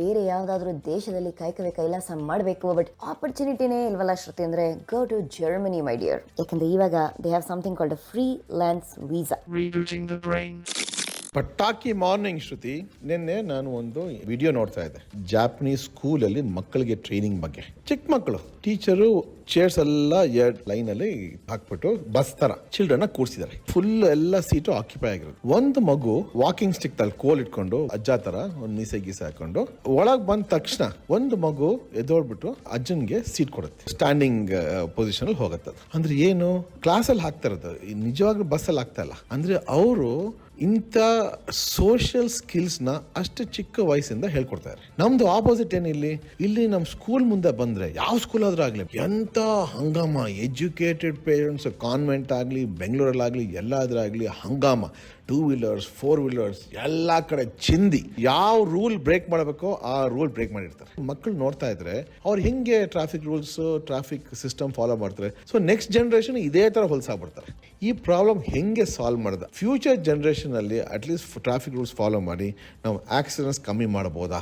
ಬೇರೆ ಯಾವ್ದಾದ್ರು ದೇಶದಲ್ಲಿ ಕಾಯಕವೇ ಕೈಲಾಸ ಮಾಡಬೇಕು, ಬಟ್ ಆಪರ್ಚುನಿಟಿನೇ ಇಲ್ವಲ್ಲ ಶ್ರುತಿ. ಅಂದ್ರೆ go to Germany my dear. ಯಾಕಂದ್ರೆ ಇವಾಗ they have something called freelance visa. ಪಟಾಕಿ ಮಾರ್ನಿಂಗ್ ಶ್ರುತಿ. ನಿನ್ನೆ ನಾನು ಒಂದು ವಿಡಿಯೋ ನೋಡ್ತಾ ಇದ್ದೆ, ಜಾಪನೀಸ್ ಸ್ಕೂಲಲ್ಲಿ ಮಕ್ಕಳಿಗೆ ಟ್ರೈನಿಂಗ್ ಬಗ್ಗೆ. ಚಿಕ್ಕ ಮಕ್ಕಳು, ಟೀಚರು ಚೇರ್ಸ್ ಎಲ್ಲ ಎರಡ್ ಲೈನ್ ಅಲ್ಲಿ ಹಾಕ್ಬಿಟ್ಟು ಬಸ್ ತರ ಚಿಲ್ಡ್ರನ್ ಕೂರ್ಸಿದ್ದಾರೆ. ಫುಲ್ ಎಲ್ಲ ಸೀಟು ಆಕ್ಯುಪೈ ಆಗಿರೋದು. ಒಂದು ಮಗು ವಾಕಿಂಗ್ ಸ್ಟಿಕ್ ನಲ್ಲಿ ಕೋಲ್ ಇಟ್ಕೊಂಡು ಅಜ್ಜ ತರ ಒಂದು ಮೀಸೆ ಗೀಸೆ ಹಾಕೊಂಡು ಒಳಗ್ ಬಂದ ತಕ್ಷಣ ಒಂದು ಮಗು ಎದೋಡ್ಬಿಟ್ಟು ಅಜ್ಜನ್ಗೆ ಸೀಟ್ ಕೊಡುತ್ತೆ. ಸ್ಟ್ಯಾಂಡಿಂಗ್ ಪೊಸಿಷನ್ ಅಲ್ಲಿ ಹೋಗುತ್ತೆ. ಅಂದ್ರೆ ಏನು, ಕ್ಲಾಸ್ ಅಲ್ಲಿ ಹಾಕ್ತಾ ಇರೋದು, ನಿಜವಾಗ್ಲೂ ಬಸ್ ಅಲ್ಲಿ ಆಗ್ತಾ ಇಲ್ಲ. ಅಂದ್ರೆ ಅವರು ಇಂಥ ಸೋಷಿಯಲ್ ಸ್ಕಿಲ್ಸ್ ನ ಅಷ್ಟು ಚಿಕ್ಕ ವಯಸ್ಸಿಂದ ಹೇಳ್ಕೊಡ್ತಾರೆ. ನಮ್ದು ಆಪೋಸಿಟ್ ಏನಿಲ್ಲಿ, ಇಲ್ಲಿ ನಮ್ಮ ಸ್ಕೂಲ್ ಮುಂದೆ ಬಂದ್ರೆ ಯಾವ ಸ್ಕೂಲ್ ಆದ್ರೂ ಆಗ್ಲಿ ಎಂತ ಹಂಗಾಮ, ಎಜುಕೇಟೆಡ್ ಪೇರೆಂಟ್ಸ್, ಕಾನ್ವೆಂಟ್ ಆಗ್ಲಿ ಬೆಂಗಳೂರಲ್ಲಾಗ್ಲಿ ಎಲ್ಲಾದ್ರಾಗ್ಲಿ ಹಂಗಾಮ. 2 ವೀಲರ್ಸ್ 4 ವೀಲರ್ಸ್ ಎಲ್ಲ ಕಡೆ ಚಿಂದಿ. ಯಾವ ರೂಲ್ ಬ್ರೇಕ್ ಮಾಡಬೇಕೋ ಆ ರೂಲ್ ಬ್ರೇಕ್ ಮಾಡಿರ್ತಾರೆ. ಮಕ್ಕಳು ನೋಡ್ತಾ ಇದ್ರೆ ಅವ್ರು ಹೆಂಗೆ traffic rules, traffic system follow ಮಾಡ್ತಾರೆ. ಸೊ ನೆಕ್ಸ್ಟ್ ಜನರೇಷನ್ ಇದೇ ತರ ಹೊಲಸಾಗ್ಬಿಡ್ತಾರೆ. ಈ ಪ್ರಾಬ್ಲಮ್ ಹೆಂಗೆ ಸಾಲ್ವ್ ಮಾಡೋದು? ಫ್ಯೂಚರ್ ಜನರೇಷನ್ ಅಲ್ಲಿ ಅಟ್ಲೀಸ್ಟ್ ಟ್ರಾಫಿಕ್ ರೂಲ್ಸ್ ಫಾಲೋ ಮಾಡಿ ನಾವು ಆಕ್ಸಿಡೆಂಟ್ಸ್ ಕಮ್ಮಿ ಮಾಡಬಹುದಾ?